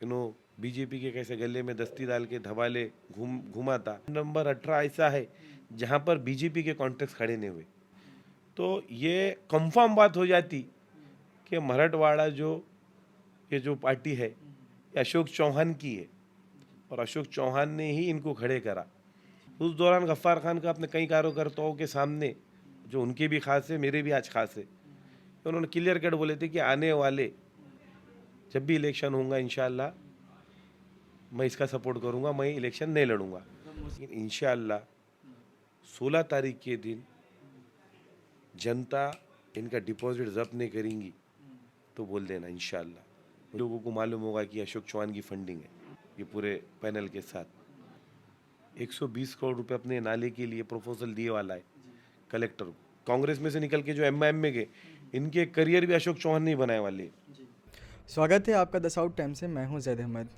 BJP के कैसे गले में दस्ती डाल के धवाले घुमाता। नंबर 18 ऐसा है जहां पर बीजेपी के कॉन्टेक्ट खड़े नहीं हुए, तो ये कंफर्म बात हो जाती कि मराठवाड़ा ये जो पार्टी है ये अशोक चौहान की है और अशोक चौहान ने ही इनको खड़े करा। उस दौरान गफ्फार खान का अपने कई कार्यकर्ताओं के सामने, जो उनके भी खास है मेरे भी आज खास है, उन्होंने क्लियर कट बोले थे कि आने वाले जब भी इलेक्शन होगा इंशाल्लाह मैं इसका सपोर्ट करूंगा, मैं इलेक्शन नहीं लड़ूंगा। लेकिन इंशाल्लाह 16 तारीख के दिन जनता इनका डिपॉजिट जब्त नहीं करेंगी तो बोल देना इंशाल्लाह। लोगों को मालूम होगा कि अशोक चौहान की फंडिंग है ये पूरे पैनल के साथ। 120 करोड़ रुपए अपने नाले के लिए प्रपोजल दिए वाला है कलेक्टर को। कांग्रेस में से निकल के जो एमआईएम में गए, इनके करियर भी अशोक चौहान नहीं बनाए वाले। स्वागत है आपका 10 आउट टाइम से। मैं हूं जैद अहमद।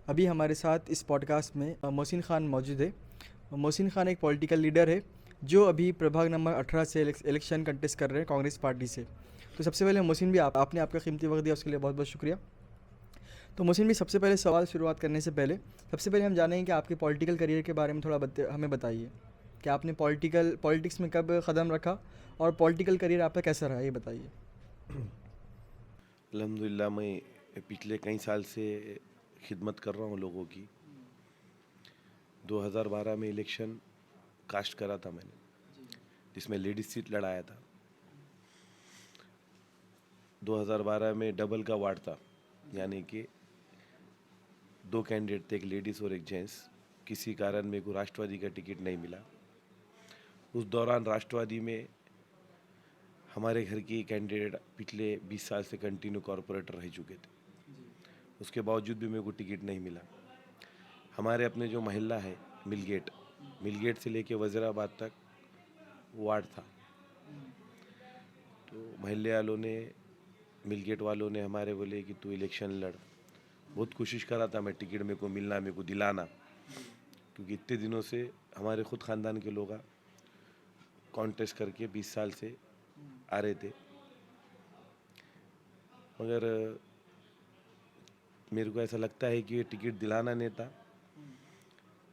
अभी हमारे साथ इस पॉडकास्ट में मोहसिन खान मौजूद है। मोहसिन खान एक पॉलिटिकल लीडर है जो अभी प्रभाग नंबर 18 से इलेक्शन कंटेस्ट कर रहे हैं कांग्रेस पार्टी से। तो सबसे पहले मोहसिन भी आपने आपका कीमती वक्त दिया, उसके लिए बहुत बहुत शुक्रिया। तो मोहसिन भी सबसे पहले सवाल शुरुआत करने से पहले हम जानेंगे कि आपके पॉलिटिकल करियर के बारे में थोड़ा हमें बताइए कि आपने पॉलिटिक्स में कब कदम रखा और पॉलिटिकल करियर आपका कैसा रहा, ये बताइए। अल्हम्दुलिल्लाह मैं पिछले कई साल से खिदमत कर रहा हूँ लोगों की। 2012 में इलेक्शन कास्ट करा था मैंने, जिसमें लेडीज सीट लड़ाया था। 2012 में डबल का वार्ड था, यानी कि 2 कैंडिडेट थे, एक लेडीज़ और एक जेंट्स। किसी कारण मेरे को राष्ट्रवादी का टिकट नहीं मिला। उस दौरान राष्ट्रवादी में हमारे घर के कैंडिडेट पिछले 20 साल से कंटिन्यू कॉरपोरेटर रह चुके थे, उसके बावजूद भी मेरे को टिकट नहीं मिला। हमारे अपने जो महिला है मिलगेट से लेके वज़ीराबाद तक वार्ड था, तो महल्ले वालों ने, मिलगेट वालों ने हमारे बोले कि तू इलेक्शन लड़। बहुत कोशिश करा था मैं टिकट मेरे को मिलना, मेरे को दिलाना, क्योंकि इतने दिनों से हमारे खुद ख़ानदान के लोग कॉन्टेस्ट करके 20 साल से आ रहे थे। मगर मेरे को ऐसा लगता है कि ये टिकट दिलाना नहीं था,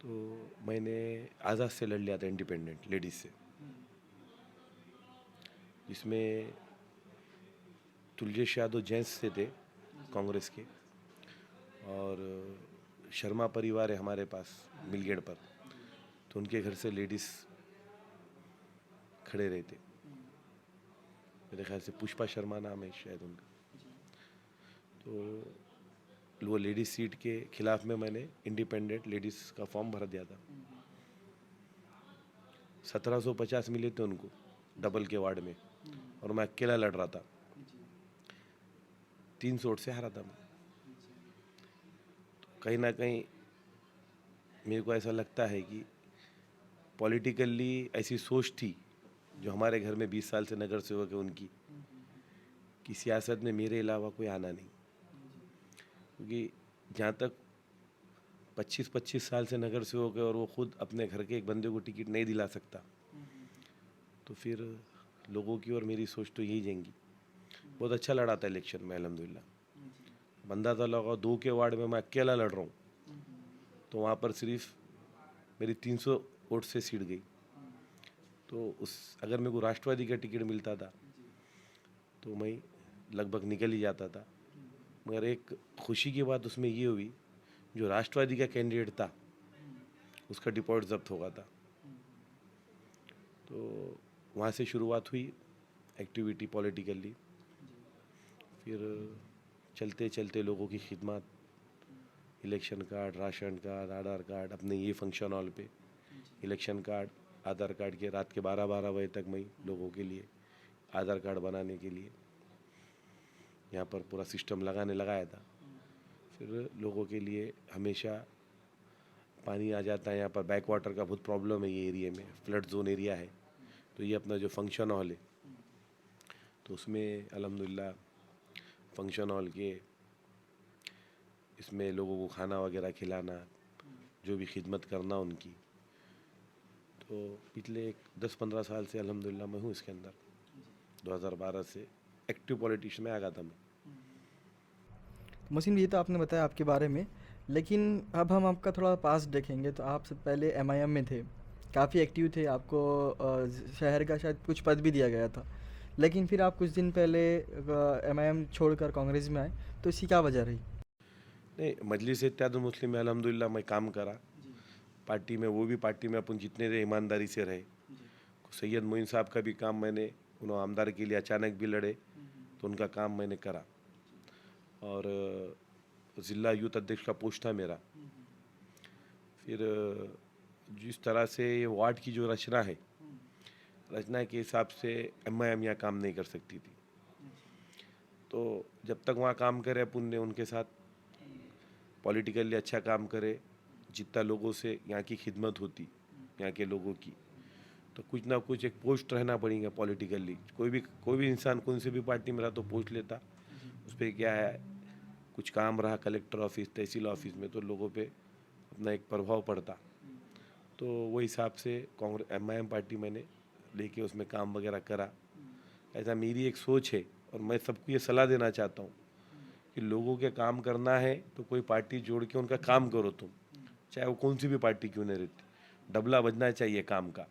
तो मैंने आज़ाद से लड़ लिया था, इंडिपेंडेंट लेडीज़ से, जिसमें तुलजेश यादव जेंट्स से थे कांग्रेस के, और शर्मा परिवार है हमारे पास मिलगेट पर, तो उनके घर से लेडीज़ खड़े रहे थे। मेरे ख्याल से पुष्पा शर्मा नाम है शायद उनका। तो वो लेडीज़ सीट के खिलाफ में मैंने इंडिपेंडेंट लेडीज़ का फॉर्म भर दिया था। 1750 मिले थे उनको डबल के वार्ड में, और मैं अकेला लड़ रहा था। 300 वोट से हारा था मैं। तो कहीं ना कहीं मेरे को ऐसा लगता है कि पॉलिटिकली ऐसी सोच थी जो हमारे घर में 20 साल से नगर सेवक है उनकी, कि सियासत में मेरे अलावा कोई आना नहीं। क्योंकि जहाँ तक 25-25 साल से नगर सेवक है और वो खुद अपने घर के एक बंदे को टिकट नहीं दिला सकता, तो फिर लोगों की और मेरी सोच तो यही जाएंगी। बहुत अच्छा लड़ा था इलेक्शन में अल्हम्दुलिल्लाह। बंदा था लगा 2 के वार्ड में मैं अकेला लड़ रहा हूँ, तो वहाँ पर सिर्फ मेरी 300 वोट से सीट गई। तो अगर मेरे को राष्ट्रवादी का टिकट मिलता था तो मैं लगभग निकल ही जाता था। मगर एक खुशी की बात उसमें ये हुई, जो राष्ट्रवादी का कैंडिडेट था उसका डिपॉजिट जब्त हो गया था। तो वहाँ से शुरुआत हुई एक्टिविटी पॉलिटिकली। फिर चलते चलते लोगों की खिदमत, इलेक्शन कार्ड, राशन कार्ड, आधार कार्ड, अपने ये फंक्शन हॉल पे इलेक्शन कार्ड, आधार कार्ड के रात के 12-12 बजे तक मैं लोगों के लिए आधार कार्ड बनाने के लिए यहाँ पर पूरा सिस्टम लगाया था। फिर लोगों के लिए हमेशा पानी आ जाता है। यहाँ पर बैक वाटर का बहुत प्रॉब्लम है, ये एरिया में फ्लड जोन एरिया है। तो ये अपना जो फंक्शन हॉल है, तो उसमें अल्हम्दुलिल्लाह फंक्शन हॉल के इसमें लोगों को खाना वगैरह खिलाना, जो भी खिदमत करना उनकी, तो पिछले 10-15 साल से अल्हम्दुलिल्लाह मैं हूँ इसके अंदर। 2012 से एक्टिव पॉलिटिक्स में आ गया था मैं। मोहसिन, ये तो आपने बताया आपके बारे में, लेकिन अब हम आपका थोड़ा पास देखेंगे तो आप सबसे पहले एमआईएम में थे, काफ़ी एक्टिव थे, आपको शहर का शायद कुछ पद भी दिया गया था, लेकिन फिर आप कुछ दिन पहले एमआईएम छोड़कर कांग्रेस में आए, तो इसकी क्या वजह रही? नहीं, मजलिस इत्तेहादुल मुस्लिम में अल्हम्दुलिल्लाह मैं काम करा पार्टी में, वो भी पार्टी में अपन जितने रहे ईमानदारी से रहे। सैयद मोइन साहब का भी काम मैंने, उन्होंने आमदार के लिए अचानक भी लड़े तो उनका काम मैंने करा। और ज़िला यूथ अध्यक्ष का पोस्ट था मेरा। फिर जिस तरह से ये वार्ड की जो रचना है, रचना के हिसाब से एमआईएम यहाँ काम नहीं कर सकती थी। तो जब तक वहाँ काम करे अपन ने उनके साथ पॉलिटिकली अच्छा काम करे, जितना लोगों से यहाँ की खिदमत होती, यहाँ के लोगों की, तो कुछ ना कुछ एक पोस्ट रहना पड़ेगा पॉलिटिकली। कोई भी इंसान कौन से भी पार्टी में रहा तो पोस्ट लेता, उस पर क्या है, कुछ काम रहा कलेक्टर ऑफिस, तहसील ऑफिस में, तो लोगों पे अपना एक प्रभाव पड़ता। तो वो हिसाब से कांग्रेस एमआईएम पार्टी मैंने लेके उसमें काम वगैरह करा। ऐसा मेरी एक सोच है और मैं सबको ये सलाह देना चाहता हूँ कि लोगों के काम करना है तो कोई पार्टी जोड़ के उनका काम करो तुम, चाहे वो कौन सी भी पार्टी क्यों नहीं रहती, डबला बजना चाहिए काम का।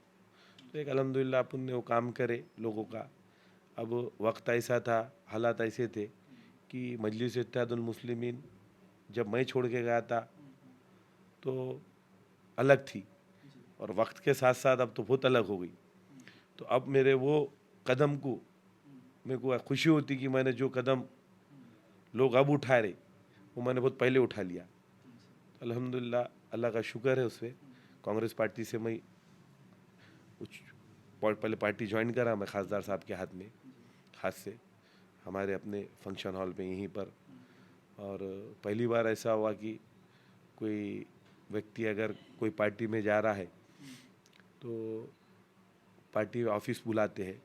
तो एक अल्हम्दुलिल्लाह अपन ने वो काम करे लोगों का। अब वक्त ऐसा था, हालात ऐसे थे कि मजलिस इत्तेहादुल मुस्लिमीन जब मैं छोड़ के गया था तो अलग थी, और वक्त के साथ साथ अब तो बहुत अलग हो गई। तो अब मेरे वो कदम को मेरे को खुशी होती कि मैंने जो कदम लोग अब उठा रहे वो मैंने बहुत पहले उठा लिया। अल्हम्दुलिल्लाह, अल्लाह का शुक्र है उस पर। कांग्रेस पार्टी से मैं कुछ पहले पार्टी ज्वाइन करा मैं खासदार साहब के हाथ से हमारे अपने फंक्शन हॉल में यहीं पर। और पहली बार ऐसा हुआ कि कोई व्यक्ति अगर कोई पार्टी में जा रहा है तो पार्टी ऑफिस बुलाते हैं।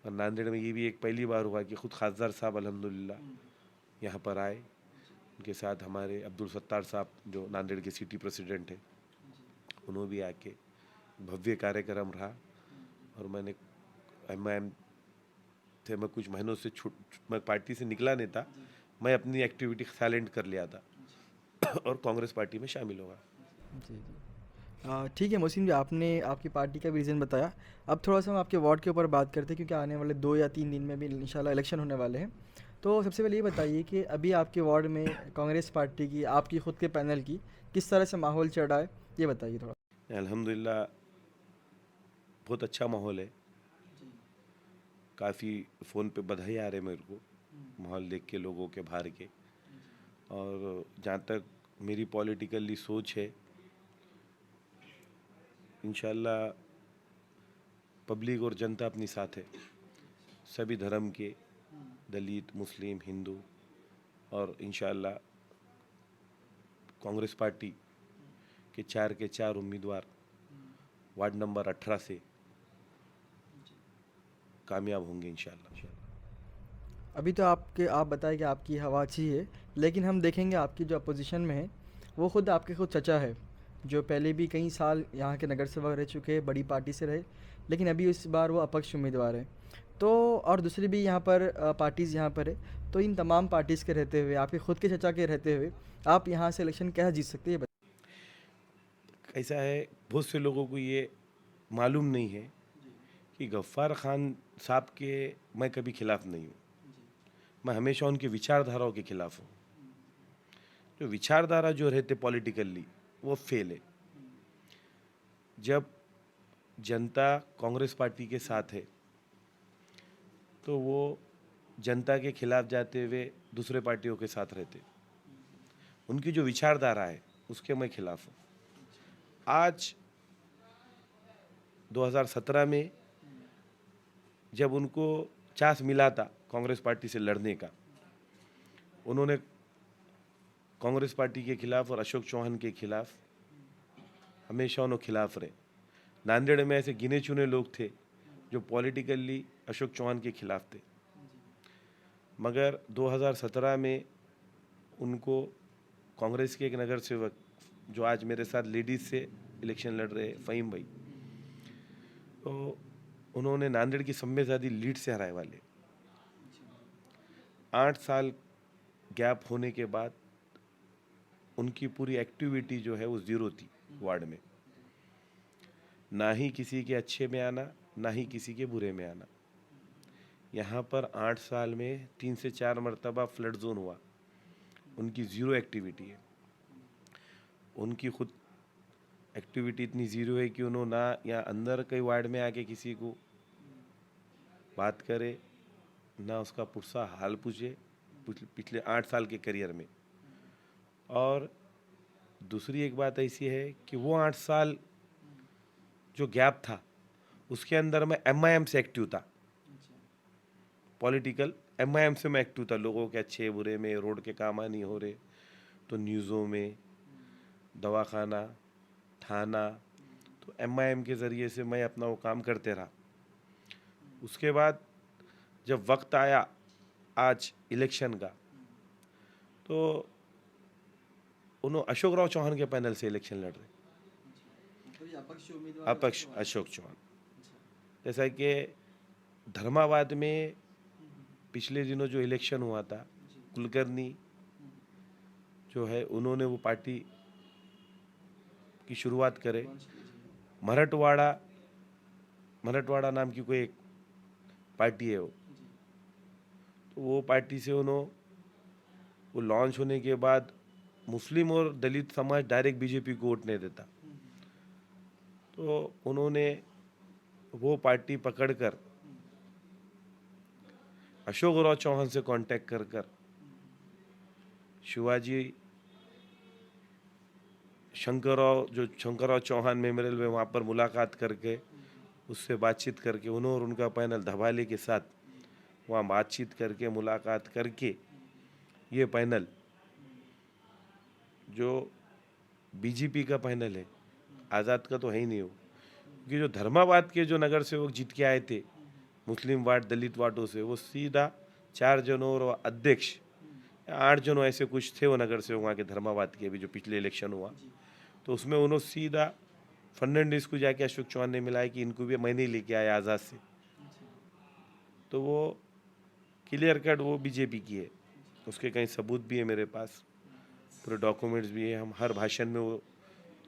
और नांदेड़ में ये भी एक पहली बार हुआ कि खुद खासदार साहब अल्हम्दुलिल्लाह यहाँ पर आए। उनके साथ हमारे अब्दुल सत्तार साहब जो नांदेड़ के सिटी प्रेसिडेंट हैं, उन्होंने भी आके भव्य कार्यक्रम रहा। और मैंने एमआईएम थे, मैं कुछ महीनों से मैं पार्टी से निकला नहीं था, मैं अपनी एक्टिविटी साइलेंट कर लिया था और कांग्रेस पार्टी में शामिल होगा। जी जी। ठीक है मोहसिन जी, आपने आपकी पार्टी का भी रीज़न बताया। अब थोड़ा सा हम आपके वार्ड के ऊपर बात करते हैं, क्योंकि आने वाले 2 या 3 दिन में भी इंशाल्लाह इलेक्शन होने वाले हैं। तो सबसे पहले ये बताइए कि अभी आपके वार्ड में कांग्रेस पार्टी की, आपकी खुद के पैनल की, किस तरह से माहौल चल रहा है, ये बताइए थोड़ा। अल्हम्दुलिल्लाह बहुत अच्छा माहौल है। काफ़ी फ़ोन पे बधाई आ रहे मेरे को माहौल देख के, लोगों के बाहर के। और जहाँ तक मेरी पॉलिटिकली सोच है, इंशाल्लाह पब्लिक और जनता अपनी साथ है, सभी धर्म के, दलित, मुस्लिम, हिंदू। और इंशाल्लाह कांग्रेस पार्टी के चार उम्मीदवार वार्ड नंबर 18 से कामयाब होंगे इंशाल्लाह। अभी तो आप बताएं कि आपकी हवा अच्छी है, लेकिन हम देखेंगे आपकी जो अपोजिशन में है, वो खुद आपके खुद चचा है, जो पहले भी कई साल यहाँ के नगर सेवक रह चुके हैं, बड़ी पार्टी से रहे, लेकिन अभी इस बार वो अपक्ष उम्मीदवार हैं। तो और दूसरी भी यहाँ पर पार्टीज़ यहाँ पर है, तो इन तमाम पार्टीज़ के रहते हुए, आपके खुद के चचा के रहते हुए, आप यहाँ से इलेक्शन कैसे जीत सकते हैं, ये ऐसा है, बहुत से लोगों को ये मालूम नहीं है कि गफ्फार खान साहब के मैं कभी खिलाफ नहीं हूँ। मैं हमेशा उनकी विचारधाराओं के खिलाफ हूँ। जो विचारधारा जो रहते पॉलिटिकली वो फेल है। जब जनता कांग्रेस पार्टी के साथ है तो वो जनता के खिलाफ जाते हुए दूसरे पार्टियों के साथ रहते। उनकी जो विचारधारा है उसके मैं खिलाफ हूँ। आज 2017 में जब उनको चांस मिला था कांग्रेस पार्टी से लड़ने का, उन्होंने कांग्रेस पार्टी के खिलाफ और अशोक चौहान के खिलाफ हमेशा उन्होंने खिलाफ रहे। नांदेड़ में ऐसे गिने चुने लोग थे जो पॉलिटिकली अशोक चौहान के खिलाफ थे, मगर 2017 में उनको कांग्रेस के एक नगर सेवक जो आज मेरे साथ लेडीज से इलेक्शन लड़ रहे फ़हीम भाई, तो उन्होंने नांदेड़ की सम्मेद लीड से हराए वाले 8 साल गैप होने के बाद उनकी पूरी एक्टिविटी जो है वो ज़ीरो थी वार्ड में। ना ही किसी के अच्छे में आना, ना ही किसी के बुरे में आना। यहाँ पर 8 साल में 3 से 4 मरतबा फ्लड जोन हुआ, उनकी ज़ीरो एक्टिविटी है। उनकी खुद एक्टिविटी इतनी ज़ीरो है कि उन्होंने ना यहाँ अंदर कई वार्ड में आके किसी को बात करे, ना उसका पुरसा हाल पूछे पिछले 8 साल के करियर में। और दूसरी एक बात ऐसी है कि वो 8 साल जो गैप था उसके अंदर मैं MIM से एक्टिव था, पॉलिटिकल MIM से मैं एक्टिव था। लोगों के अच्छे बुरे में, रोड के काम नहीं हो रहे तो न्यूज़ों में, दवाखाना, थाना, तो MIM के ज़रिए से मैं अपना वो काम करते रहा। उसके बाद जब वक्त आया आज इलेक्शन का, तो उन्होंने अशोक राव चौहान के पैनल से इलेक्शन लड़ रहे, अपक्ष अशोक चौहान। जैसा कि धर्माबाद में पिछले दिनों जो इलेक्शन हुआ था, कुलकर्णी जो है उन्होंने वो पार्टी की शुरुआत करे। मराठवाड़ा नाम की कोई एक पार्टी है वो पार्टी से वो लॉन्च होने के बाद मुस्लिम और दलित समाज डायरेक्ट बीजेपी को वोट नहीं देता, तो उन्होंने वो पार्टी पकड़कर अशोक राव चौहान से कांटेक्ट कर शिवाजी शंकरराव चौहान मेमोरियल में वहाँ पर मुलाकात करके उससे बातचीत करके उन्होंने और उनका पैनल धबाले के साथ वहाँ बातचीत करके मुलाकात करके ये पैनल जो बीजेपी का पैनल है, आज़ाद का तो है ही नहीं हो, क्योंकि जो धर्माबाद के जो नगर सेवक जीत के आए थे मुस्लिम वार्ड दलित वार्डों से, वो सीधा 4 जनों और अध्यक्ष 8 जनों ऐसे कुछ थे वो नगर सेवक वहाँ के धर्माबाद के, अभी जो पिछले इलेक्शन हुआ तो उसमें उन्होंने सीधा फर्नांडिस को जाके अशोक चौहान ने मिलाया कि इनको भी मैंने लेके आया आज़ाद से, तो वो क्लियर कट वो बीजेपी की है। उसके कई सबूत भी है मेरे पास, पूरे डॉक्यूमेंट्स भी है। हम हर भाषण में वो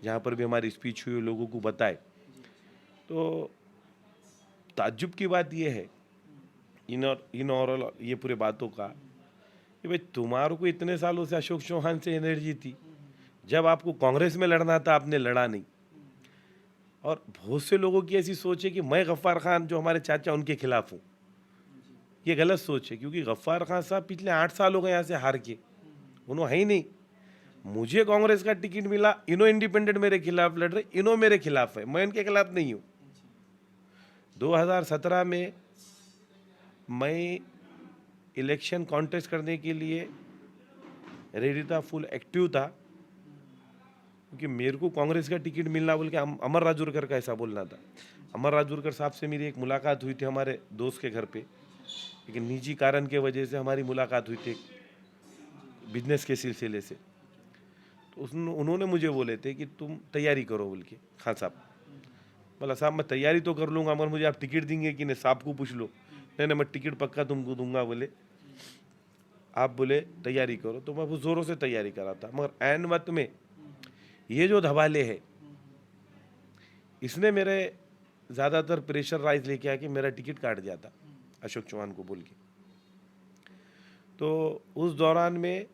जहाँ पर भी हमारी स्पीच हुई लोगों को बताए। तो ताज्जुब की बात ये है इन और ये पूरे बातों का कि भाई तुम्हारे को इतने सालों से अशोक चौहान से एनर्जी थी, जब आपको कांग्रेस में लड़ना था आपने लड़ा नहीं। और बहुत से लोगों की ऐसी सोच है कि मैं गफ्फार खान जो हमारे चाचा उनके खिलाफ हूँ, ये गलत सोच है, क्योंकि गफ्फार खान साहब पिछले 8 साल हो गए यहाँ से हार के, उन्होंने है ही नहीं। मुझे कांग्रेस का टिकट मिला, इनो इंडिपेंडेंट मेरे खिलाफ लड़ रहे, इनो मेरे खिलाफ है, मैं इनके खिलाफ नहीं हूँ। 2017 में मैं इलेक्शन कॉन्टेस्ट करने के लिए रेडी था, फुल एक्टिव था, क्योंकि मेरे को कांग्रेस का टिकट मिलना बोल के अमर राजूरकर का ऐसा बोलना था। अमर राजूरकर साहब से मेरी एक मुलाकात हुई थी हमारे दोस्त के घर पे, लेकिन निजी कारण के वजह से हमारी मुलाकात हुई थी बिजनेस के सिलसिले से। तो उन्होंने मुझे बोले थे कि तुम तैयारी करो बोल के, खान साहब। बोला साहब मैं तैयारी तो कर लूँगा, मगर मुझे आप टिकट देंगे कि नहीं, साहब को पूछ लो। नहीं मैं टिकट पक्का तुमको दूंगा बोले, आप बोले तैयारी करो। तो मैं वो ज़ोरों से तैयारी करा था, मगर ऐन वक्त में ये जो धबाले है इसने मेरे ज़्यादातर प्रेशर राइज लेके आके मेरा टिकट काट दिया था अशोक चौहान को बोल के। तो उस दौरान में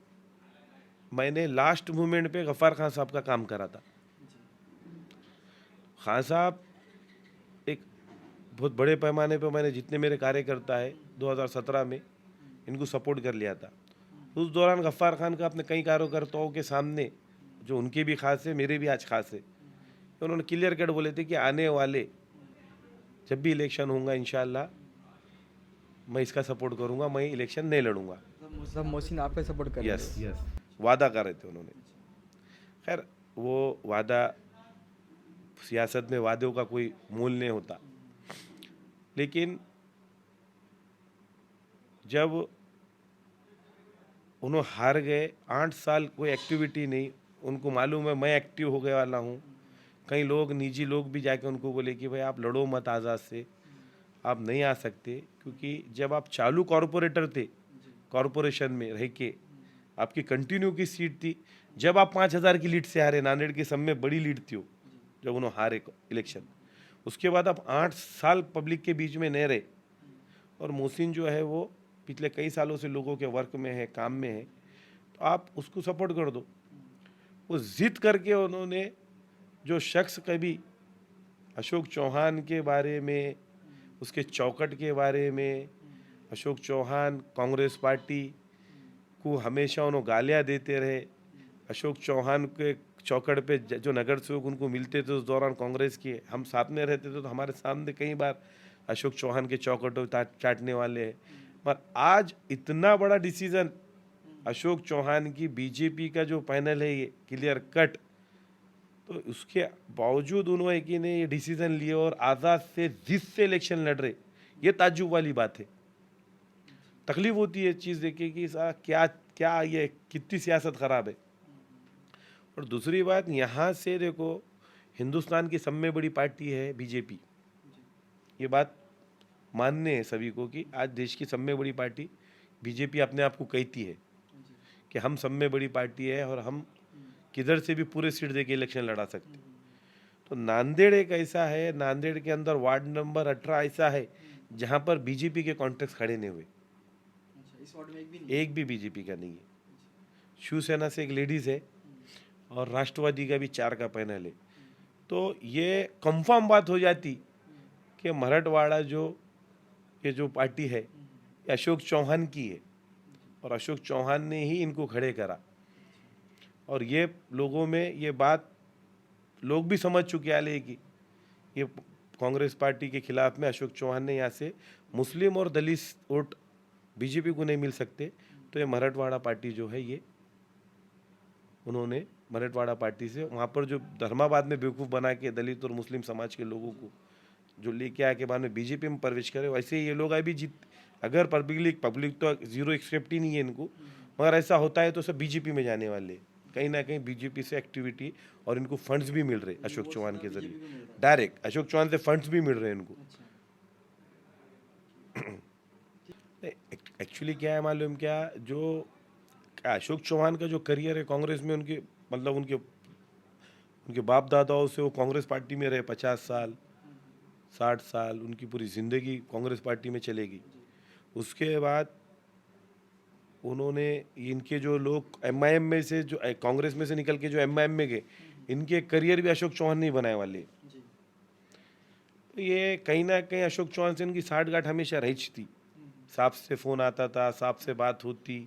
मैंने लास्ट मोमेंट पे गफ्फार खान साहब का काम करा था। खान साहब एक बहुत बड़े पैमाने पे मैंने जितने मेरे कार्यकर्ता है 2017 में इनको सपोर्ट कर लिया था। उस दौरान गफ्फार खान का अपने कई कार्यकर्ताओं के सामने, जो उनके भी खास है मेरे भी आज खास है, उन्होंने क्लियर कट बोले थे कि आने वाले जब भी इलेक्शन होगा इंशाल्लाह मैं इसका सपोर्ट करूंगा, मैं इलेक्शन नहीं लड़ूंगा। सब मोहसिन आपका सपोर्ट कर यस वादा कर रहे थे उन्होंने। खैर वो वादा, सियासत में वादों का कोई मूल नहीं होता, लेकिन जब उन्होंने हार गए, 8 साल कोई एक्टिविटी नहीं, उनको मालूम है मैं एक्टिव हो गए वाला हूँ। कई लोग निजी लोग भी जाके उनको बोले कि भाई आप लड़ो मत आज़ाद से, आप नहीं आ सकते, क्योंकि जब आप चालू कॉरपोरेटर थे, कॉरपोरेशन में रह के आपकी कंटिन्यू की सीट थी। जब आप 5,000 की लीड से हारे, नांदेड़ की सब में बड़ी लीड थी वो, जब उन्होंने हारे इलेक्शन, उसके बाद आप 8 साल पब्लिक के बीच में नहीं रहे। और मोहसिन जो है वो पिछले कई सालों से लोगों के वर्क में है, काम में है, तो आप उसको सपोर्ट कर दो। वो जिद करके उन्होंने, जो शख्स कभी अशोक चौहान के बारे में, उसके चौकट के बारे में, अशोक चौहान कांग्रेस पार्टी को हमेशा उन्होंने गालियाँ देते रहे, अशोक चौहान के चौकट पे जो नगर सेवक उनको मिलते थे उस दौरान कांग्रेस के, हम साथ में रहते थे तो हमारे सामने कई बार अशोक चौहान के चौकटों चाटने वाले हैं। पर आज इतना बड़ा डिसीजन अशोक चौहान की बीजेपी का जो पैनल है ये क्लियर कट, तो उसके बावजूद उन्होंने कि ने ये डिसीजन लिए और आज़ाद से जिद से इलेक्शन लड़ रहे, ये ताज्जुब वाली बात है। तकलीफ होती है चीज़ देखे कि क्या क्या ये कितनी सियासत खराब है। और दूसरी बात, यहाँ से देखो, हिंदुस्तान की सब में बड़ी पार्टी है बीजेपी, ये बात मानने है सभी को कि आज देश की सब में बड़ी पार्टी बीजेपी अपने आप को कहती है कि हम सब में बड़ी पार्टी है और हम किधर से भी पूरे सीट देके इलेक्शन लड़ा सकते। तो नांदेड़ एक ऐसा है, नांदेड़ के अंदर वार्ड नंबर 18 ऐसा है जहाँ पर बीजेपी के कॉन्टेक्ट खड़े नहीं हुए, इस वार्ड में एक भी बीजेपी का नहीं है। शिवसेना से एक लेडीज़ है और राष्ट्रवादी का भी 4 का पैनल है। तो ये कंफर्म बात हो जाती कि मराठवाड़ा ये जो पार्टी है ये अशोक चौहान की है और अशोक चौहान ने ही इनको खड़े करा। और ये लोगों में ये बात लोग भी समझ चुके आले कि ये कांग्रेस पार्टी के खिलाफ में अशोक चौहान ने यहाँ से मुस्लिम और दलित वोट बीजेपी को नहीं मिल सकते, तो ये मराठवाड़ा पार्टी जो है ये उन्होंने मराठवाड़ा पार्टी से वहाँ पर जो धर्माबाद में बेवकूफ़ बना के दलित और मुस्लिम समाज के लोगों को जो लेके आके बाद में बीजेपी में प्रवेश करे, वैसे ही ये लोग अभी जीत, अगर पब्लिक तो जीरो एक्सेप्ट ही नहीं है इनको, मगर ऐसा होता है तो सब बीजेपी में जाने वाले, कहीं ना कहीं बीजेपी से एक्टिविटी और इनको फंड्स भी मिल रहे अशोक चौहान के जरिए, डायरेक्ट अशोक चौहान से फंड्स भी मिल रहे हैं इनको। एक्चुअली क्या है मालूम क्या, जो अशोक चौहान का जो करियर है कांग्रेस में, उनके मतलब उनके बाप दादाओं से वो कांग्रेस पार्टी में रहे 50 साल 60 साल, उनकी पूरी ज़िंदगी कांग्रेस पार्टी में चलेगी। उसके बाद उन्होंने इनके जो लोग एमआईएम में से, जो कांग्रेस में से निकल के जो एमआईएम में गए, इनके करियर भी अशोक चौहान नहीं बनाए वाले। तो ये कहीं ना कहीं अशोक चौहान से उनकी साठगांठ हमेशा रही थी, साहब से फ़ोन आता था, साहब से बात होती,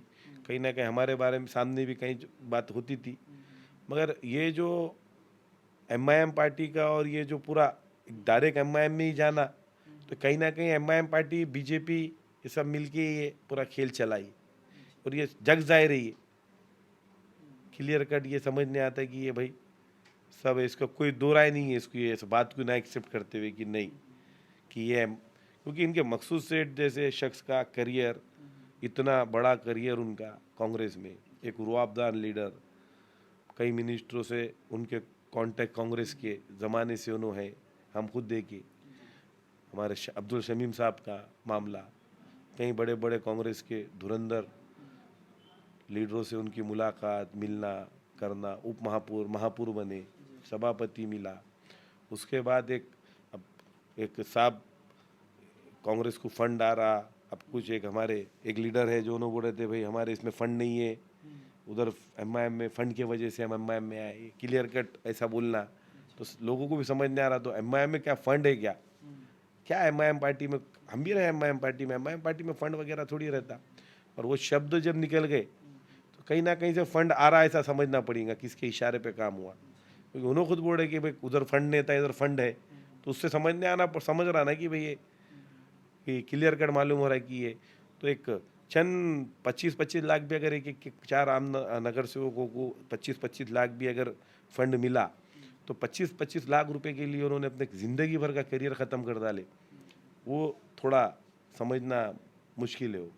कहीं ना कहीं हमारे बारे में सामने भी कहीं बात होती थी। मगर ये जो एमआईएम पार्टी का और ये जो पूरा डायरेक्ट एमआईएम में ही जाना, तो कहीं ना कहीं एमआईएम पार्टी बीजेपी ये सब मिलके ये पूरा खेल चलाई और ये जग जाहिर है, ये क्लियर कट ये समझ नहीं आता कि ये भाई सब है, इसका कोई दो राय नहीं है, इसको ये इस बात को ना एक्सेप्ट करते हुए कि नहीं कि ये, क्योंकि इनके मकसूद सेठ जैसे शख्स का करियर, इतना बड़ा करियर उनका कांग्रेस में, एक रुआबदार लीडर, कई मिनिस्टरों से उनके कांटेक्ट कांग्रेस के ज़माने से उन्होंने है, हम खुद देखे हमारे अब्दुल शमीम साहब का मामला, कई बड़े बड़े कांग्रेस के धुरंधर लीडरों से उनकी मुलाकात, मिलना करना, उप महापौर बने, सभापति मिला। उसके बाद एक साहब कांग्रेस को फंड आ रहा, अब कुछ एक हमारे एक लीडर है जो उन्होंने बोले थे भाई हमारे इसमें फ़ंड नहीं है, उधर एमआईएम में फ़ंड की वजह से हम एमआईएम में आए, क्लियर कट ऐसा बोलना, तो लोगों को भी समझ नहीं आ रहा। तो एमआईएम में क्या फ़ंड है, क्या एमआईएम पार्टी में, हम भी रहे एमआईएम पार्टी में फ़ंड वगैरह थोड़ी रहता। और वो शब्द जब निकल गए तो कहीं ना कहीं से फंड आ रहा है ऐसा समझना पड़ेगा, किसके इशारे पे काम हुआ, क्योंकि उन्होंने खुद बोल रहे कि भाई उधर फंड नहीं था इधर फंड है, तो उससे समझ रहा ना कि भाई ये क्लियर कट मालूम हो रहा है कि ये तो एक चंद 25-25 लाख भी अगर एक 4 आम नगर सेवकों को 25-25 लाख भी अगर फंड मिला, तो 25-25 लाख रुपए के लिए उन्होंने अपने ज़िंदगी भर का करियर ख़त्म कर डाले, वो थोड़ा समझना मुश्किल है, वो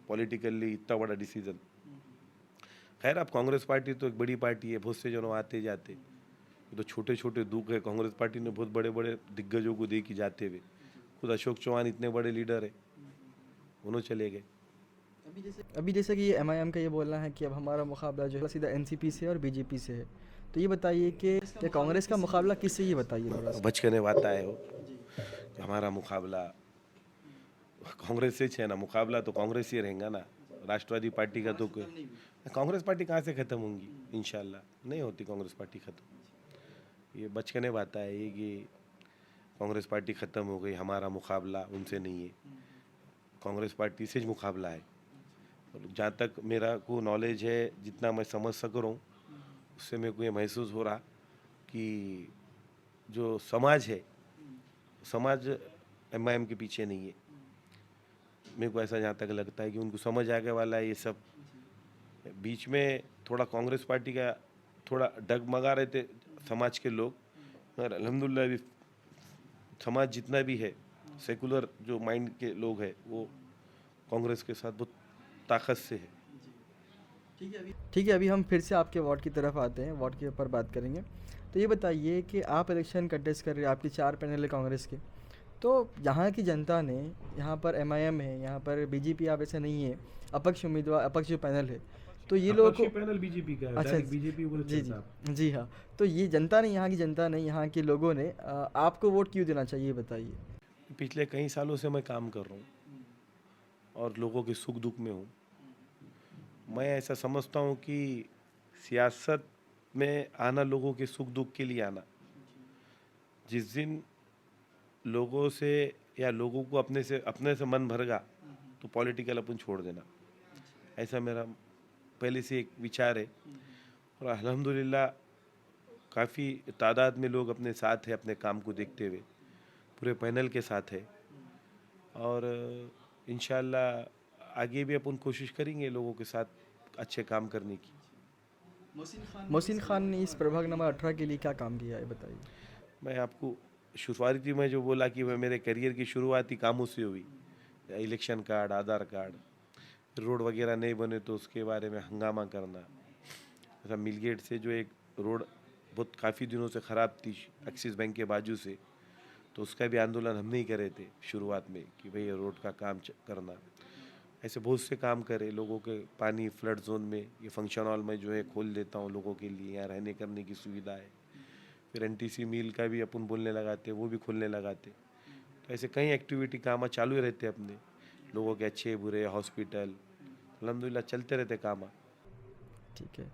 पॉलिटिकली इतना बड़ा डिसीजन। खैर, अब कांग्रेस पार्टी तो एक बड़ी पार्टी है, बहुत से जनों आते जाते, तो छोटे छोटे दुख है, कांग्रेस पार्टी ने बहुत बड़े बड़े दिग्गजों को दे के जाते हुए, खुद अशोक चौहान इतने बड़े लीडर है, उन्होंने चले गए। अभी जैसे कि एमआईएम का ये बोलना है कि अब हमारा मुकाबला जो है सीधा एनसीपी से और बीजेपी से है, तो ये बताइए कि क्या कांग्रेस का मुकाबला किससे, ये बताइए थोड़ा सा। बचकने बात है वो कि हमारा मुकाबला कांग्रेस से है ना, मुकाबला तो कांग्रेस ही रहेगा ना। राष्ट्रवादी पार्टी का तो कांग्रेस पार्टी कहाँ से ख़त्म होंगी, इंशाल्लाह नहीं होती कांग्रेस पार्टी ख़त्म। ये बचकने बात है ये कि कांग्रेस पार्टी ख़त्म हो गई, हमारा मुकाबला उनसे नहीं है। कांग्रेस पार्टी से मुकाबला है। और जहाँ तक मेरा को नॉलेज है, जितना मैं समझ सक रहा हूँ, उससे मेरे को ये महसूस हो रहा कि जो समाज है, समाज एमआईएम के पीछे नहीं है। मेरे को ऐसा जहाँ तक लगता है कि उनको समझ आने वाला है ये सब। बीच में थोड़ा कांग्रेस पार्टी का थोड़ा डगमगा रहे थे समाज के लोग, मगर अल्हम्दुलिल्लाह भी समाज जितना भी है, सेकुलर जो माइंड के लोग हैं, वो कांग्रेस के साथ बहुत ताकत से है। ठीक है, अभी हम फिर से आपके वार्ड की तरफ आते हैं, वार्ड के ऊपर बात करेंगे। तो ये बताइए कि आप इलेक्शन कंटेस्ट कर रहे हैं, आपके 4 पैनल है कांग्रेस के, तो यहाँ की जनता ने, यहाँ पर एमआईएम है, यहाँ पर बीजेपी आप ऐसे नहीं है, अपक्ष उम्मीदवार, अपक्ष जो पैनल है, तो ये लोग को पैनल बीजेपी का है, अच्छा डायरेक्ट बीजेपी को जी जी जी हाँ, तो ये जनता ने, यहाँ की जनता ने, यहाँ के लोगों ने आपको वोट क्यों देना चाहिए, बताइए। पिछले कई सालों से मैं काम कर रहा हूँ और लोगों के सुख दुख में हूँ। मैं ऐसा समझता हूँ कि सियासत में आना लोगों के सुख दुख के लिए आना। जिस दिन लोगों से या लोगों को अपने से मन भरगा तो पॉलिटिकल अपन छोड़ देना, ऐसा मेरा पहले से एक विचार है। और अल्हम्दुलिल्लाह काफ़ी तादाद में लोग अपने साथ है, अपने काम को देखते हुए पूरे पैनल के साथ है। और इंशाल्लाह आगे भी अपन कोशिश करेंगे लोगों के साथ अच्छे काम करने की। मोहसिन खान ने इस प्रभाग नंबर 18 के लिए क्या काम किया है, बताइए। मैं आपको शुरुआती में जो बोला कि मैं मेरे करियर की शुरुआती कामों से हुई, इलेक्शन कार्ड, आधार कार्ड, रोड वगैरह नहीं बने तो उसके बारे में हंगामा करना। ऐसा मिलगेट से जो एक रोड बहुत काफ़ी दिनों से ख़राब थी एक्सिस बैंक के बाजू से, तो उसका भी आंदोलन हम नहीं करे थे शुरुआत में कि भाई ये रोड का काम करना। ऐसे बहुत से काम करे लोगों के, पानी फ्लड जोन में ये फंक्शन हॉल में जो है खोल देता हूँ लोगों के लिए, यहाँ रहने करने की सुविधा है। फिर एनटीसी मिल का भी अपन बोलने लगाते, वो भी खोलने लगाते। तो ऐसे कई एक्टिविटी काम चालू ही रहते अपने लोगों के, अच्छे बुरे, हॉस्पिटल, अल्हम्दुलिल्लाह चलते रहते काम। ठीक है,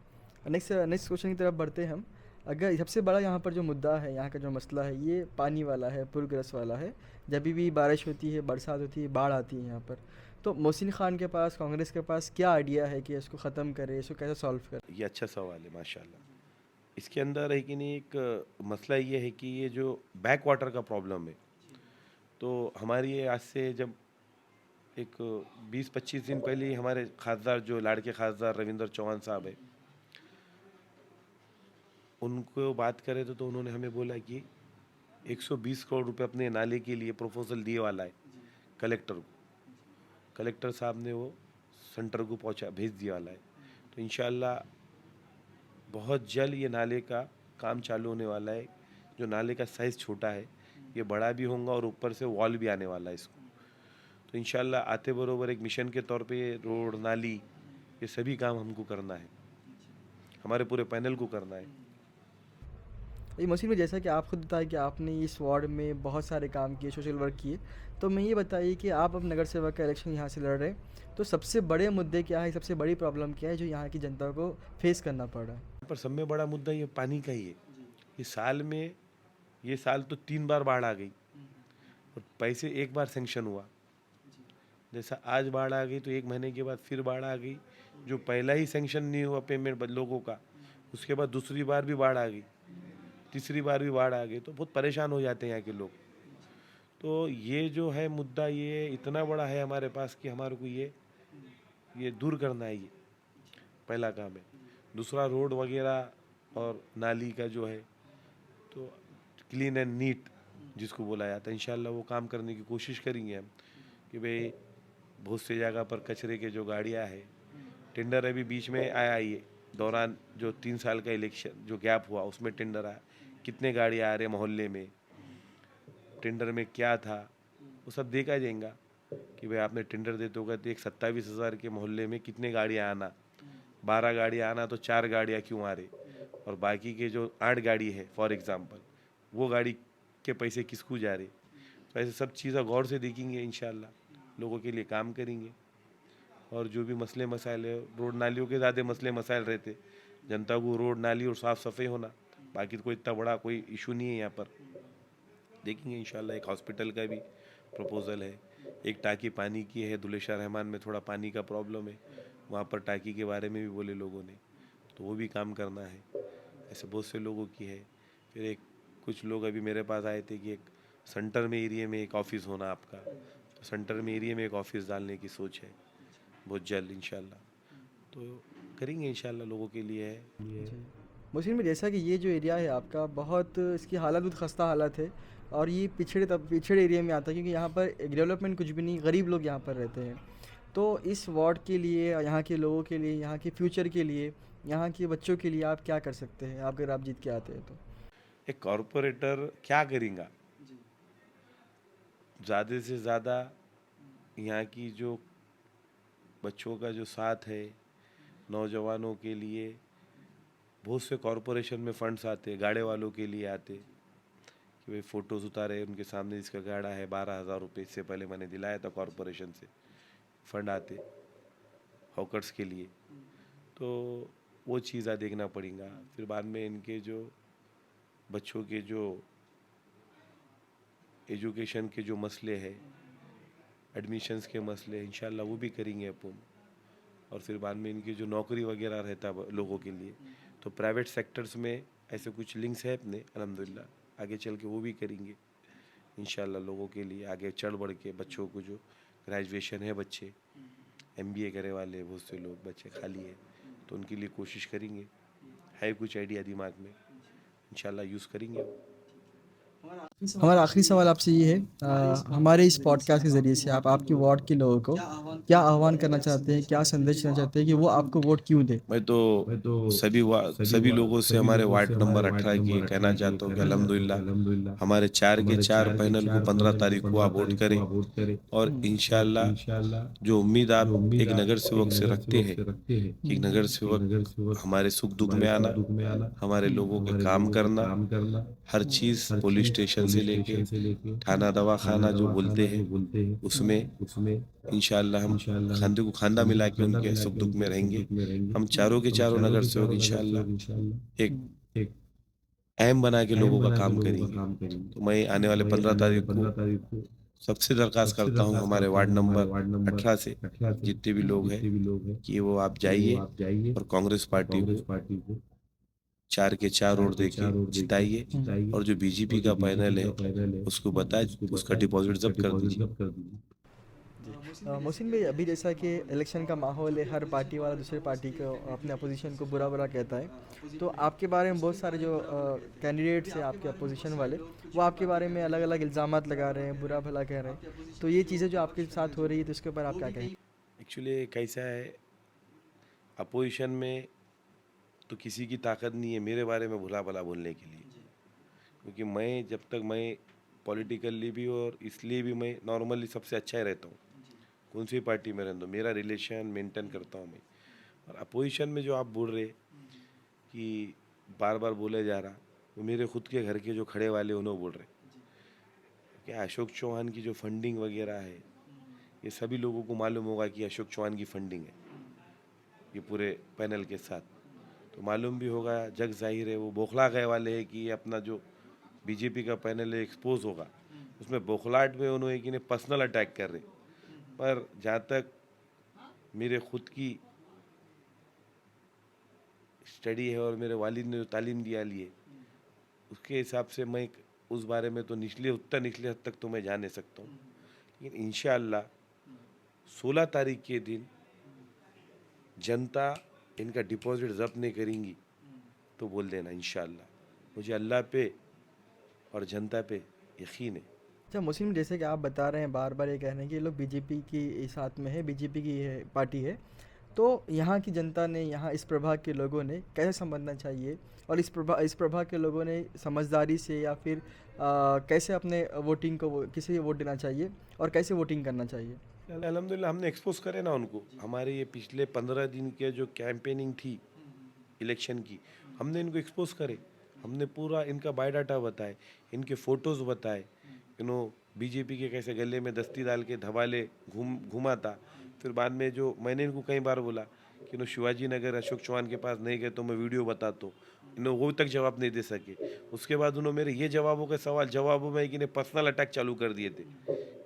नेक्स्ट क्वेश्चन की तरफ बढ़ते हैं हम। अगर सबसे बड़ा यहाँ पर जो मुद्दा है, यहाँ का जो मसला है, ये पानी वाला है, पूरग्रस्त वाला है। जब भी बारिश होती है, बरसात होती है, बाढ़ आती है यहाँ पर, तो मोहसिन खान के पास, कांग्रेस के पास क्या आइडिया है कि इसको ख़त्म करे, इसको कैसे सॉल्व करे। ये अच्छा सवाल है माशाल्लाह। इसके अंदर है कि नहीं, एक मसला ये है कि ये जो बैक वाटर का प्रॉब्लम है, तो हमारी ये आज से जब एक 20-25 दिन पहले ही हमारे खासदार, जो लाड़के खासदार रविंद्र चौहान साहब है, उनको बात करे तो उन्होंने हमें बोला कि 120 करोड़ रुपए अपने नाले के लिए प्रपोजल दिए वाला है कलेक्टर को। कलेक्टर साहब ने वो सेंटर को भेज दिया वाला है। तो इंशाल्लाह बहुत जल्द ये नाले का काम चालू होने वाला है। जो नाले का साइज़ छोटा है, ये बड़ा भी होगा और ऊपर से वॉल भी आने वाला है इसको। तो इंशाल्लाह आते बरोबर एक मिशन के तौर पे रोड, नाली, ये सभी काम हमको करना है, हमारे पूरे पैनल को करना है। ये मोहसिन भाई, जैसा कि आप खुद बताया कि आपने इस वार्ड में बहुत सारे काम किए, सोशल वर्क किए, तो मैं ये बताइए कि आप अब नगर सेवक का इलेक्शन यहाँ से लड़ रहे हैं, तो सबसे बड़े मुद्दे क्या है, सबसे बड़ी प्रॉब्लम क्या है जो यहाँ की जनता को फेस करना पड़ रहा है। पर सब में बड़ा मुद्दा ये पानी का ही है। ये साल तो 3 बार बाढ़ आ गई और पैसे एक बार सेंक्शन हुआ। जैसा आज बाढ़ आ गई तो 1 महीने के बाद फिर बाढ़ आ गई। जो पहला ही सेंक्शन नहीं हुआ पेमेंट लोगों का, उसके बाद दूसरी बार भी बाढ़ आ गई, तीसरी बार भी बाढ़ आ गई, तो बहुत परेशान हो जाते हैं यहाँ के लोग। तो ये जो है मुद्दा, ये इतना बड़ा है हमारे पास कि हमारे को ये दूर करना है। ये पहला काम है। दूसरा रोड वगैरह और नाली का जो है, तो क्लीन एंड नीट जिसको बोला जाता है, इंशाल्लाह वो काम करने की कोशिश करेंगे हम कि भाई बहुत से जगह पर कचरे के जो गाड़ियाँ है, टेंडर अभी बीच में आया, ये दौरान जो 3 साल का इलेक्शन जो गैप हुआ उसमें टेंडर आया, कितने गाड़ियाँ आ रहे मोहल्ले में, टेंडर में क्या था, वो सब देखा जाएगा। कि भाई आपने टेंडर देते होगा तो एक 27,000 के मोहल्ले में कितने गाड़ियाँ आना, 12 गाड़ियाँ आना तो 4 गाड़ियाँ क्यों आ रही, और बाकी के जो 8 गाड़ी है फॉर एग्जांपल, वो गाड़ी के पैसे किसको जा रहे। तो ऐसे सब चीज़ें गौर से देखेंगे, इंशाल्लाह लोगों के लिए काम करेंगे। और जो भी मसले मसाइल है, रोड नालियों के ज़्यादा मसले मसाइल रहते, जनता को रोड नाली और साफ़ सफाई होना, बाकी तो कोई इतना बड़ा कोई इशू नहीं है यहाँ पर। देखेंगे इंशाल्लाह। एक हॉस्पिटल का भी प्रपोज़ल है, एक टाँकी पानी की है, दुलेशा रहमान में थोड़ा पानी का प्रॉब्लम है, वहाँ पर टाँकी के बारे में भी बोले लोगों ने, तो वो भी काम करना है। ऐसे बहुत से लोगों की है। फिर एक कुछ लोग अभी मेरे पास आए थे कि एक सेंटर में एरिया में एक ऑफिस होना आपका, तो सेंटर में एरिया में एक ऑफिस डालने की सोच है बहुत जल्द इंशाल्लाह। तो करेंगे इंशाल्लाह, लोगों के लिए है। मोहसिन में जैसा कि ये जो एरिया है आपका बहुत इसकी हालत बहुत खस्ता हालत है और ये पिछड़े एरिया में आता है क्योंकि यहाँ पर डेवलपमेंट कुछ भी नहीं, गरीब लोग यहाँ पर रहते हैं। तो इस वार्ड के लिए, यहाँ के लोगों के लिए, यहाँ के फ्यूचर के लिए, यहाँ के बच्चों के लिए आप क्या कर सकते हैं अगर आप जीत के आते हैं तो? एक कॉरपोरेटर क्या करेगा, ज़्यादा से ज़्यादा यहाँ की जो बच्चों का जो साथ है, नौजवानों के लिए बहुत से कॉरपोरेशन में फंड्स आते, गाड़े वालों के लिए आते कि भाई फ़ोटोज़ उतारे उनके सामने, जिसका गाड़ा है 12,000 रुपये, इससे पहले मैंने दिलाया था कॉरपोरेशन से फंड आते हॉकर्स के लिए। तो वो चीज़ें देखना पड़ेगा। फिर बाद में इनके जो बच्चों के जो एजुकेशन के जो मसले हैं, एडमिशन्स के मसले, इंशाल्लाह वो भी करेंगे अपन। और फिर बाद में इनकी जो नौकरी वगैरह रहता लोगों के लिए, तो प्राइवेट सेक्टर्स में ऐसे कुछ लिंक्स है अपने, अल्हम्दुलिल्लाह आगे चल के वो भी करेंगे इंशाल्लाह। लोगों के लिए आगे चढ़ बढ़ के बच्चों को, जो ग्रेजुएशन है बच्चे, MBA करे वाले बहुत से लोग बच्चे खाली है, तो उनके लिए कोशिश करेंगे। है कुछ आइडिया दिमाग में, इंशाल्लाह यूज़ करेंगे। हमारा आखिरी सवाल आपसे ये है, हमारे इस पॉडकास्ट के ज़रिए से आप आपके वार्ड के लोगों को क्या आह्वान करना चाहते हैं, क्या संदेश देना चाहते हैं कि वो आपको वोट क्यों दे? मैं तो सभी लोगों से हमारे वार्ड नंबर 18 की कहना चाहता हूँ कि अल्हम्दुलिल्लाह हमारे 4 के 4 पैनल को 15 तारीख को आप वोट करें, और इंशाल्लाह जो उम्मीद आप एक नगर सेवक से रखते हैं कि नगर सेवक हमारे सुख दुख में आना, हमारे लोगों के काम करना, हर चीज़ पुलिस स्टेशन से लेके थाना दवाखाना जो बोलते हैं उसमें इंशाल्लाह हम खांदे को खांदा मिला के उनके सुख दुख में रहेंगे। हम चारों के चारों नगर सेवक इंशाल्लाह एक अहम बना के लोगों का काम करेंगे। तो मैं आने वाले 15 तारीख को सबसे दरख्वास्त करता हूँ हमारे वार्ड नंबर 18 से जितने भी लोग हैं कि वो आप जाइए और कांग्रेस पार्टी को 4 के 4 वोट देके जिताइए, और जो बीजेपी का पैनल है उसको बताए उसका डिपॉजिट जब्त कर दीजिए। मोहसिन भाई, अभी जैसा कि इलेक्शन का माहौल है, हर पार्टी वाला दूसरे पार्टी को, अपने अपोजिशन को बुरा बुरा कहता है, तो आपके बारे में बहुत सारे जो कैंडिडेट्स हैं आपके अपोजिशन वाले, वो आपके बारे में अलग अलग इल्ज़ामात लगा रहे हैं, बुरा भला कह रहे हैं, तो ये चीज़ें जो आपके साथ हो रही है तो इसके ऊपर आप क्या कहें? एक्चुअली कैसा है, अपोजिशन में तो किसी की ताकत नहीं है मेरे बारे में भला भला बोलने के लिए, क्योंकि मैं जब तक मैं पॉलिटिकली भी और इसलिए भी मैं नॉर्मली सबसे अच्छा ही रहता हूँ, कौन सी पार्टी में रहता हूँ, मेरा रिलेशन मेंटेन करता हूँ मैं। और अपोजिशन में जो आप बोल रहे कि बार बार बोले जा रहा, वो मेरे खुद के घर के जो खड़े वाले उन्होंने बोल रहे कि अशोक चौहान की जो फंडिंग वगैरह है, ये सभी लोगों को मालूम होगा कि अशोक चौहान की फंडिंग है ये पूरे पैनल के साथ, तो मालूम भी होगा, जग जाहिर है। वो बौखला गए वाले हैं कि ये अपना जो बीजेपी का पैनल है एक्सपोज होगा, उसमें बौखलाहट में उन्होंने कि पर्सनल अटैक कर रहे। पर जहाँ तक मेरे खुद की स्टडी है और मेरे वालिद ने जो तालीम दिया लिए, उसके हिसाब से मैं उस बारे में तो उतना निचले हद तक तो मैं जा नहीं सकता हूँ, लेकिन इंशाअल्लाह 16 तारीख के दिन जनता इनका डिपॉजिट जब्त नहीं करेंगी तो बोल देना इंशाअल्लाह। मुझे अल्लाह पे और जनता पे यकीन है। अच्छा मोहसिन, जैसे कि आप बता रहे हैं, बार बार ये कह रहे हैं कि ये लोग बीजेपी की साथ में है, बीजेपी की है पार्टी है, तो यहाँ की जनता ने, यहाँ इस प्रभाग के लोगों ने कैसे समझना चाहिए, और इस प्रभाग के लोगों ने समझदारी से या फिर कैसे अपने वोटिंग को किसे वोट देना चाहिए और कैसे वोटिंग करना चाहिए? अल्हम्दुलिल्लाह हमने एक्सपोज करे ना उनको, हमारे ये पिछले 15 दिन के जो कैंपेनिंग थी इलेक्शन की, हमने इनको एक्सपोज करे, हमने पूरा इनका बायोडाटा बताए, इनके फोटोज़ बताए, बीजेपी के कैसे गले में दस्ती डाल के धवाले घुमा था। फिर बाद में जो मैंने इनको कई बार बोला कि शिवाजी नगर अशोक चौहान के पास नहीं गए तो मैं वीडियो बताता हूँ, वो तक जवाब नहीं दे सके। उसके बाद उन्होंने मेरे ये जवाबों के जवाबों में कि पर्सनल अटैक चालू कर दिए थे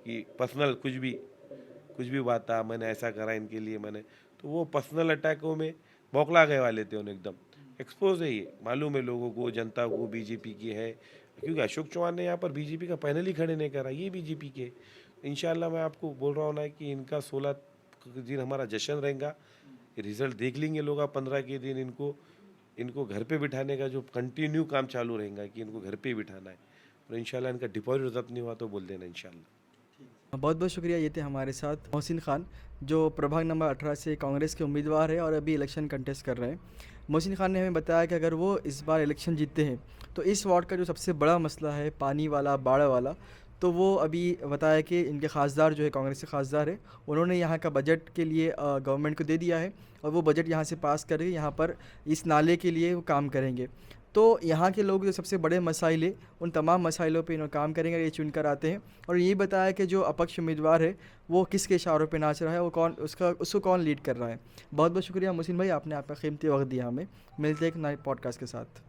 कि पर्सनल कुछ भी बात था, मैंने ऐसा करा इनके लिए मैंने, तो वो पर्सनल अटैकों में बौखला गए वाले थे उन्हें एकदम। एक्सपोज है ये, मालूम है लोगों को, जनता को बीजेपी की है, क्योंकि अशोक चौहान ने यहाँ पर बीजेपी का पैनल ही खड़े नहीं करा, ये बीजेपी के। इंशाल्लाह मैं आपको बोल रहा हूँ ना कि इनका 16 दिन हमारा जश्न रहेगा, रिजल्ट देख लेंगे लोग। 15 के दिन इनको घर पे बिठाने का जो कंटिन्यू काम चालू रहेगा कि इनको घर पे ही बिठाना है, और इंशाल्लाह इनका डिपॉजिट जब्त नहीं हुआ तो बोल देना इंशाल्लाह। बहुत बहुत शुक्रिया। ये थे हमारे साथ मोहसिन खान, जो प्रभाग नंबर 18 से कांग्रेस के उम्मीदवार है और अभी इलेक्शन कंटेस्ट कर रहे हैं। मोहसिन खान ने हमें बताया कि अगर वो इस बार इलेक्शन जीतते हैं तो इस वार्ड का जो सबसे बड़ा मसला है पानी वाला, बाढ़ वाला, तो वो अभी बताया कि इनके खासदार जो है, कांग्रेस के खासदार है, उन्होंने यहाँ का बजट के लिए गवर्नमेंट को दे दिया है और वो बजट यहाँ से पास करके यहाँ पर इस नाले के लिए वो काम करेंगे। तो यहाँ के लोग जो सबसे बड़े मसाइल है उन तमाम मसाइलों पे इन्होंने काम करेंगे, ये चुन कर आते हैं। और ये बताया कि जो अपक्ष उम्मीदवार है वो किसके इशारों पे नाच रहा है, वो उसको कौन लीड कर रहा है। बहुत बहुत शुक्रिया मोहसिन भाई, आपने आपका कीमती वक्त दिया हमें। मिलते हैं एक नए पॉडकास्ट के साथ।